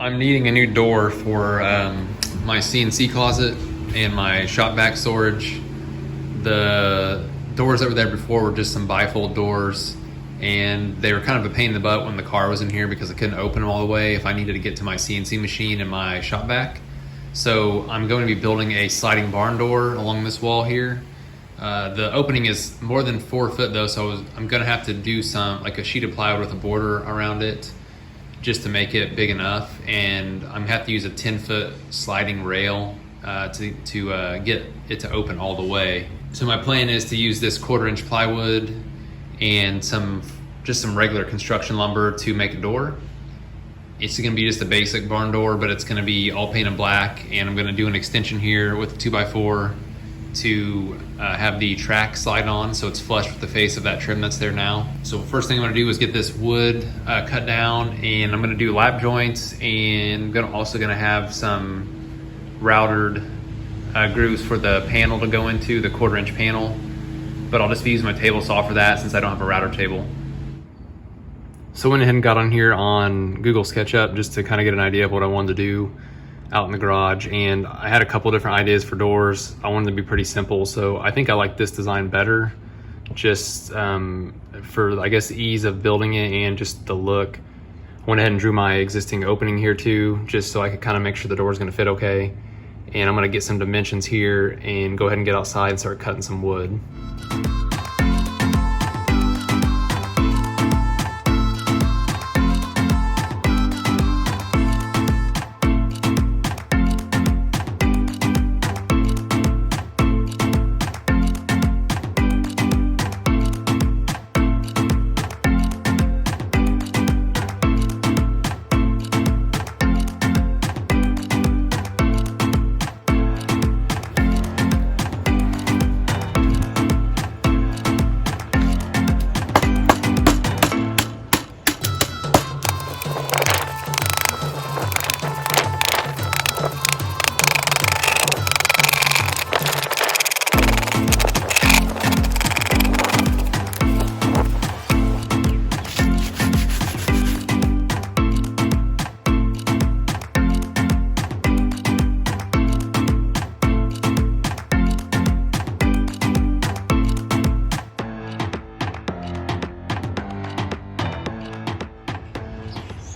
I'm needing a new door for my CNC closet and my shop vac storage. The doors that were there before were just some bifold doors, and they were kind of a pain in the butt when the car was in here because I couldn't open them all the way if I needed to get to my CNC machine and my shop vac. So I'm going to be building a sliding barn door along this wall here. The opening is more than 4 foot though, so I'm gonna have to do some, like a sheet of plywood with a border around it just to make it big enough, and I'm gonna have to use a 10-foot sliding rail to get it to open all the way. So my plan is to use this 1/4-inch plywood and some regular construction lumber to make a door. It's gonna be just a basic barn door, but it's gonna be all painted black, and I'm gonna do an extension here with a 2x4 to have the track slide on so it's flush with the face of that trim that's there now. So first thing I'm gonna do is get this wood cut down, and I'm gonna do lap joints, and I'm also gonna have some routed grooves for the panel to go into, the 1/4-inch panel. But I'll just be using my table saw for that since I don't have a router table. So I went ahead and got on here on Google SketchUp just to kind of get an idea of what I wanted to do out in the garage, and I had a couple different ideas for doors. I wanted to be pretty simple, so I think I like this design better, just for, I guess, ease of building it and just the look. I went ahead and drew my existing opening here too, just so I could kind of make sure the door is going to fit okay. And I'm going to get some dimensions here and go ahead and get outside and start cutting some wood.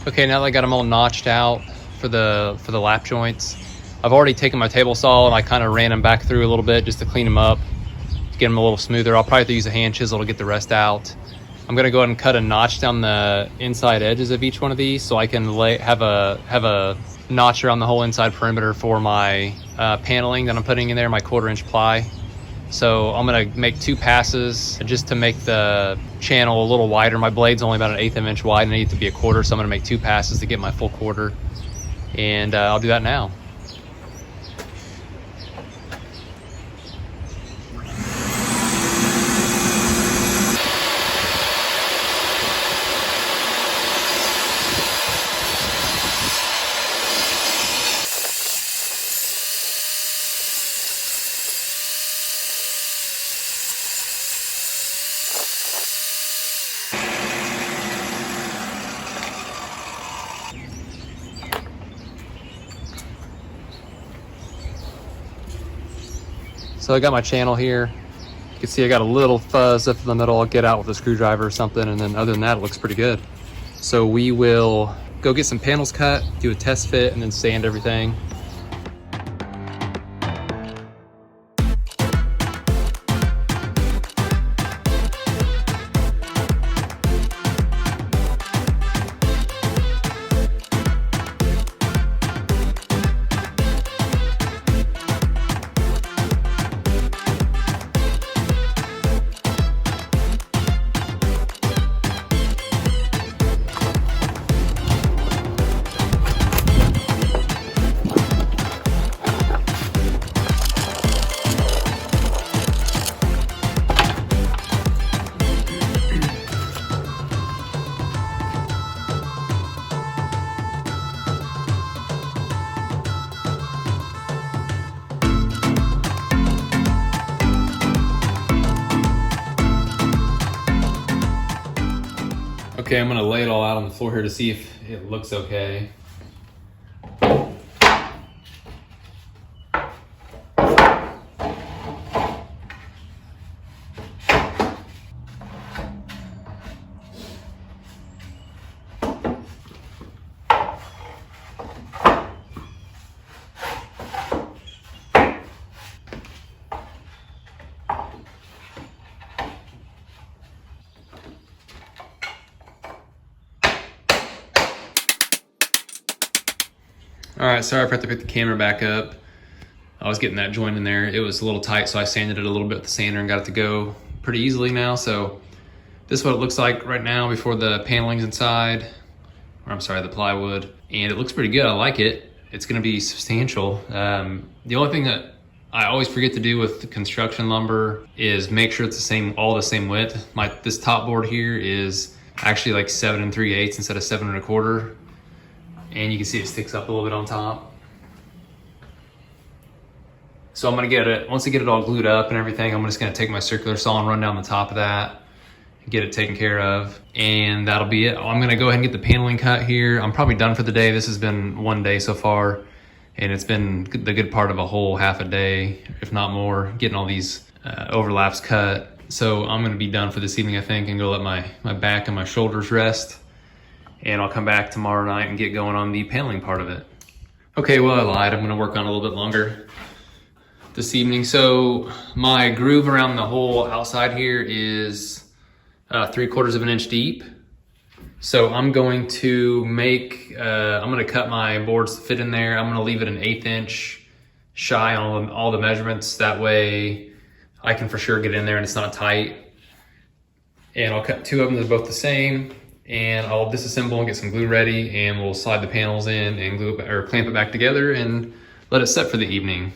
Okay, now that I got them all notched out for the lap joints, I've already taken my table saw and I kind of ran them back through a little bit just to clean them up, to get them a little smoother. I'll probably have to use a hand chisel to get the rest out. I'm gonna go ahead and cut a notch down the inside edges of each one of these so I can have a notch around the whole inside perimeter for my paneling that I'm putting in there, my 1/4-inch ply. So I'm gonna make 2 passes just to make the channel a little wider. My blade's only about 1/8 of an inch wide and I need it to be 1/4, so I'm gonna make 2 passes to get my full 1/4. And I'll do that now. So I got my channel here. You can see I got a little fuzz up in the middle. I'll get out with a screwdriver or something, and then other than that, it looks pretty good. So we will go get some panels cut, do a test fit, and then sand everything. Okay, I'm gonna lay it all out on the floor here to see if it looks okay. All right, sorry I forgot to pick the camera back up. I was getting that joint in there. It was a little tight, so I sanded it a little bit with the sander and got it to go pretty easily now. So this is what it looks like right now before the paneling's inside, or I'm sorry, the plywood. And it looks pretty good, I like it. It's gonna be substantial. The only thing that I always forget to do with the construction lumber is make sure it's all the same width. This top board here is actually like 7 3/8 instead of 7 1/4. And you can see it sticks up a little bit on top. So I'm gonna get it, once I get it all glued up and everything, I'm just gonna take my circular saw and run down the top of that and get it taken care of. And that'll be it. I'm gonna go ahead and get the paneling cut here. I'm probably done for the day. This has been one day so far, and it's been the good part of a whole half a day, if not more, getting all these overlaps cut. So I'm gonna be done for this evening, I think, and go let my back and my shoulders rest. And I'll come back tomorrow night and get going on the paneling part of it. Okay, well, I lied. I'm gonna work on it a little bit longer this evening. So my groove around the whole outside here is 3/4 of an inch deep. So I'm going to I'm gonna cut my boards to fit in there. I'm gonna leave it an 1/8 inch shy on all the measurements. That way I can for sure get in there and it's not tight. And I'll cut 2 of them that are both the same, and I'll disassemble and get some glue ready, and we'll slide the panels in and glue it, or clamp it back together and let it set for the evening.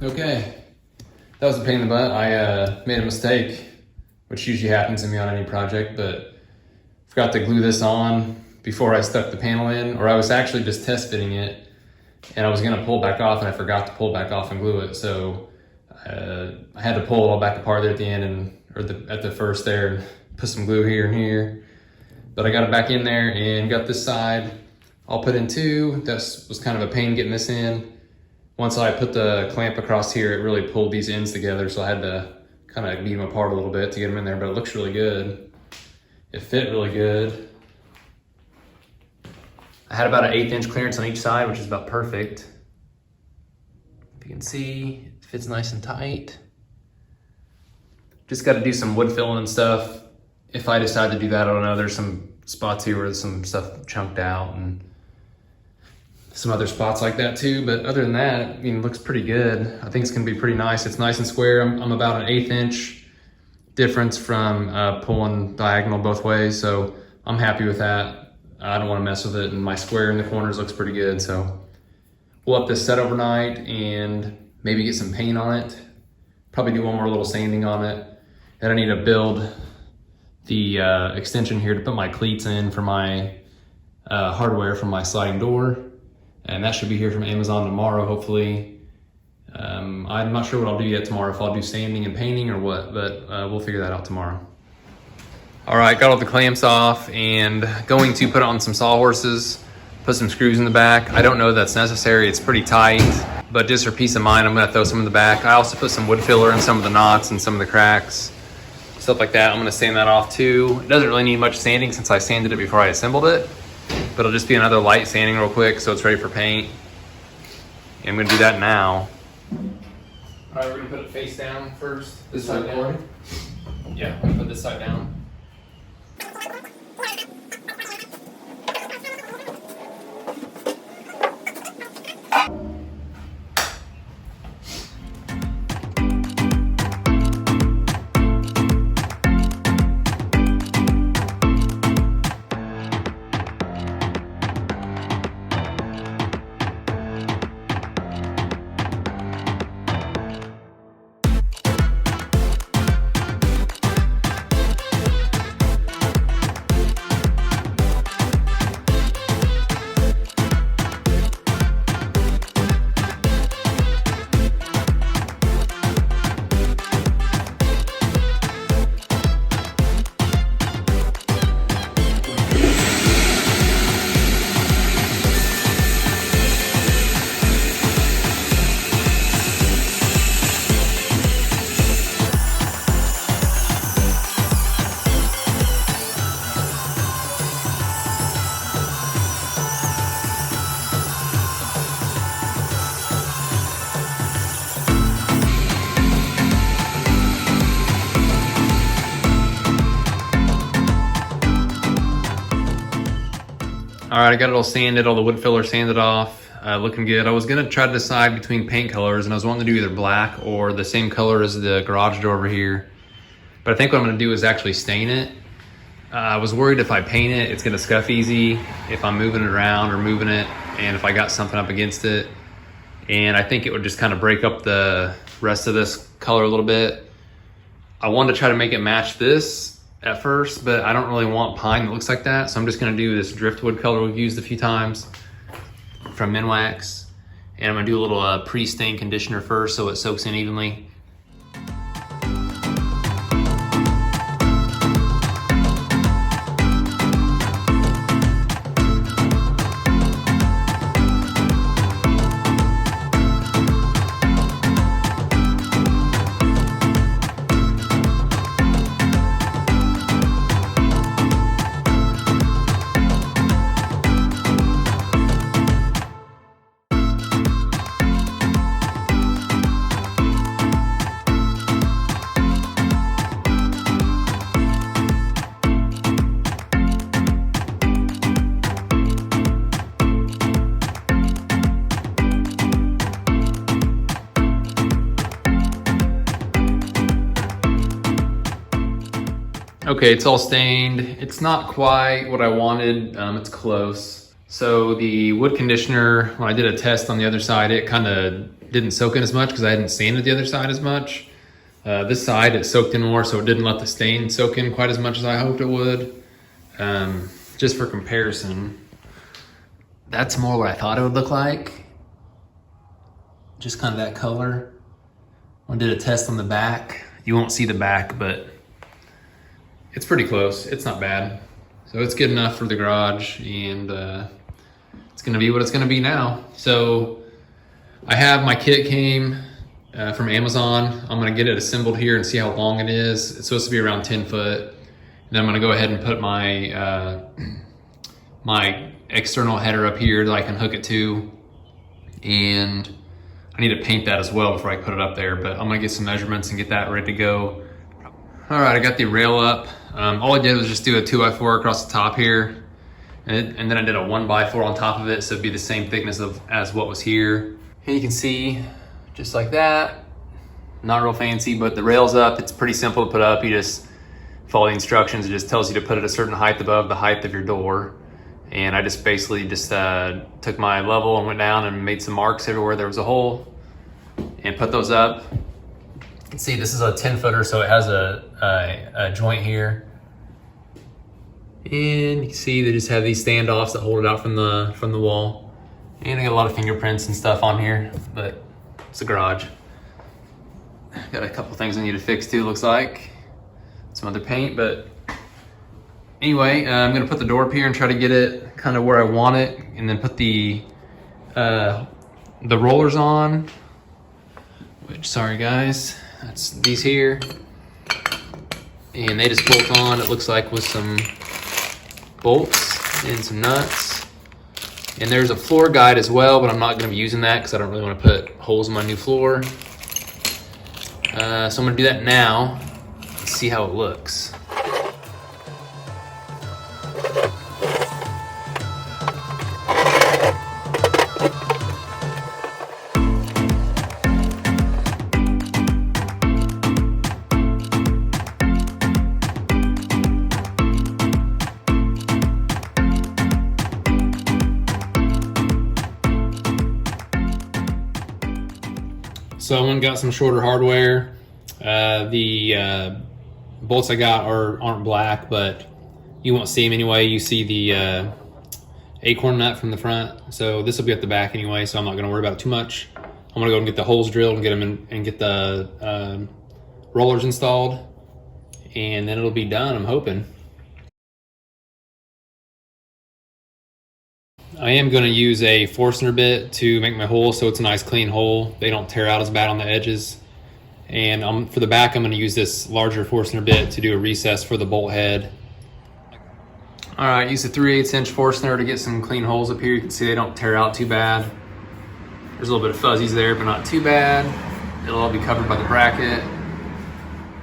Okay, that was a pain in the butt. I made a mistake, which usually happens to me on any project, but forgot to glue this on before I stuck the panel in, or I was actually just test fitting it, and I was gonna pull back off, and I forgot to pull back off and glue it. So I had to pull it all back apart there at the end, at the first there, and put some glue here and here. But I got it back in there and got this side all put in too. That was kind of a pain getting this in. Once I put the clamp across here, it really pulled these ends together, so I had to kind of beat them apart a little bit to get them in there, but it looks really good. It fit really good. I had about an 1/8 inch clearance on each side, which is about perfect. If you can see, it fits nice and tight. Just got to do some wood filling and stuff. If I decide to do that, I don't know. There's some spots here where there's some stuff chunked out and some other spots like that too. But other than that, I mean, it looks pretty good. I think it's gonna be pretty nice. It's nice and square. I'm about an 1/8 inch difference from pulling diagonal both ways. So I'm happy with that. I don't wanna mess with it. And my square in the corners looks pretty good. So we'll have this set overnight and maybe get some paint on it. Probably do one more little sanding on it. And I need to build the extension here to put my cleats in for my hardware for my sliding door. And that should be here from Amazon tomorrow, hopefully. I'm not sure what I'll do yet tomorrow, if I'll do sanding and painting or what, but we'll figure that out tomorrow. All right, got all the clamps off and going to put on some sawhorses, put some screws in the back. I don't know that's necessary, it's pretty tight, but just for peace of mind, I'm gonna throw some in the back. I also put some wood filler in some of the knots and some of the cracks, stuff like that. I'm gonna sand that off too. It doesn't really need much sanding since I sanded it before I assembled it. But it'll just be another light sanding real quick so it's ready for paint. And I'm gonna do that now. All right, we're gonna put it face down first. This side down. Yeah, I'm gonna put this side down. All right, I got it all sanded, all the wood filler sanded off, looking good. I was gonna try to decide between paint colors, and I was wanting to do either black or the same color as the garage door over here. But I think what I'm gonna do is actually stain it. I was worried if I paint it, it's gonna scuff easy if I'm moving it around or moving it, and if I got something up against it. And I think it would just kind of break up the rest of this color a little bit. I wanted to try to make it match this at first, but I don't really want pine that looks like that. So I'm just gonna do this driftwood color we've used a few times from Minwax. And I'm gonna do a little pre-stain conditioner first so it soaks in evenly. Okay, it's all stained. It's not quite what I wanted. It's close. So the wood conditioner, when I did a test on the other side, it kind of didn't soak in as much because I hadn't sanded the other side as much. This side, it soaked in more, so it didn't let the stain soak in quite as much as I hoped it would. Just for comparison, that's more what I thought it would look like. Just kind of that color. I did a test on the back. You won't see the back, but it's pretty close. It's not bad. So it's good enough for the garage, and it's gonna be what it's gonna be now. So I have my kit came from Amazon. I'm gonna get it assembled here and see how long it is. It's supposed to be around 10 foot. And then I'm gonna go ahead and put my my external header up here that I can hook it to. And I need to paint that as well before I put it up there, but I'm gonna get some measurements and get that ready to go. All right, I got the rail up. All I did was just do a 2x4 across the top here. And then I did a 1x4 on top of it, so it'd be the same thickness as what was here. And you can see, just like that, not real fancy, but the rail's up. It's pretty simple to put up. You just follow the instructions. It just tells you to put it a certain height above the height of your door. And I just basically just took my level and went down and made some marks everywhere there was a hole and put those up. You can see this is a 10 footer, so it has a joint here. And you can see they just have these standoffs that hold it out from the wall. And I got a lot of fingerprints and stuff on here, but it's a garage. Got a couple things I need to fix too, looks like. Some other paint, but anyway, I'm gonna put the door up here and try to get it kind of where I want it, and then put the rollers on, which, sorry guys, that's these here. And they just bolt on, it looks like, with some bolts and some nuts. And there's a floor guide as well, but I'm not gonna be using that because I don't really wanna put holes in my new floor. So I'm gonna do that now and see how it looks. So I went and got some shorter hardware. The bolts I got aren't black, but you won't see them anyway. You see the acorn nut from the front. So this will be at the back anyway, so I'm not gonna worry about it too much. I'm gonna go and get the holes drilled and get them in, and get the rollers installed, and then it'll be done, I'm hoping. I am going to use a Forstner bit to make my hole so it's a nice clean hole. They don't tear out as bad on the edges. And for the back, I'm going to use this larger Forstner bit to do a recess for the bolt head. All right, use a 3/8 inch Forstner to get some clean holes up here. You can see they don't tear out too bad. There's a little bit of fuzzies there, but not too bad. It'll all be covered by the bracket.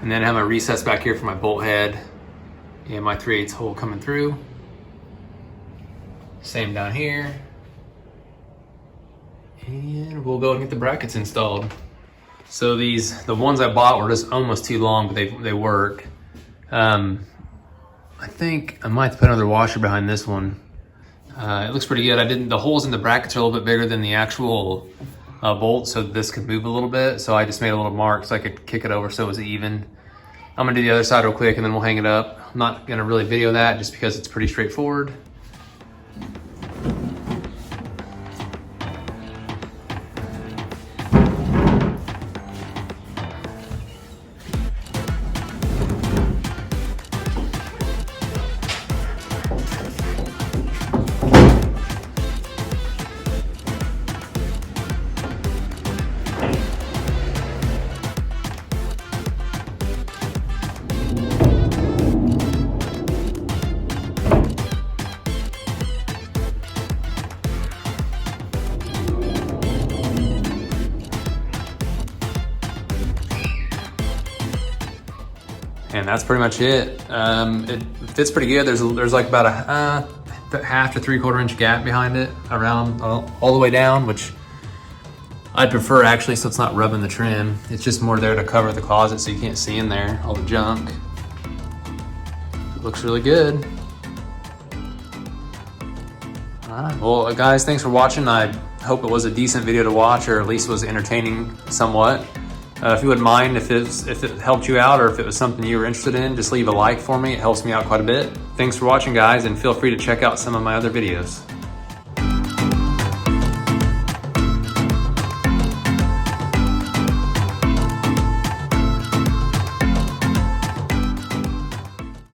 And then I have my recess back here for my bolt head and my 3/8 hole coming through. Same down here. And we'll go and get the brackets installed. So the ones I bought were just almost too long, but they work. I think I might have to put another washer behind this one. It looks pretty good. The holes in the brackets are a little bit bigger than the actual bolt, so this could move a little bit. So I just made a little mark so I could kick it over so it was even. I'm gonna do the other side real quick and then we'll hang it up. I'm not gonna really video that just because it's pretty straightforward. And that's pretty much it. It fits pretty good. There's like about a half to 3/4 inch gap behind it around all the way down, which I'd prefer actually, so it's not rubbing the trim. It's just more there to cover the closet so you can't see in there, all the junk. It looks really good. All right, well guys, thanks for watching. I hope it was a decent video to watch, or at least was entertaining somewhat. If you wouldn't mind, if it helped you out or if it was something you were interested in, just leave a like for me. It helps me out quite a bit. Thanks for watching, guys, and feel free to check out some of my other videos.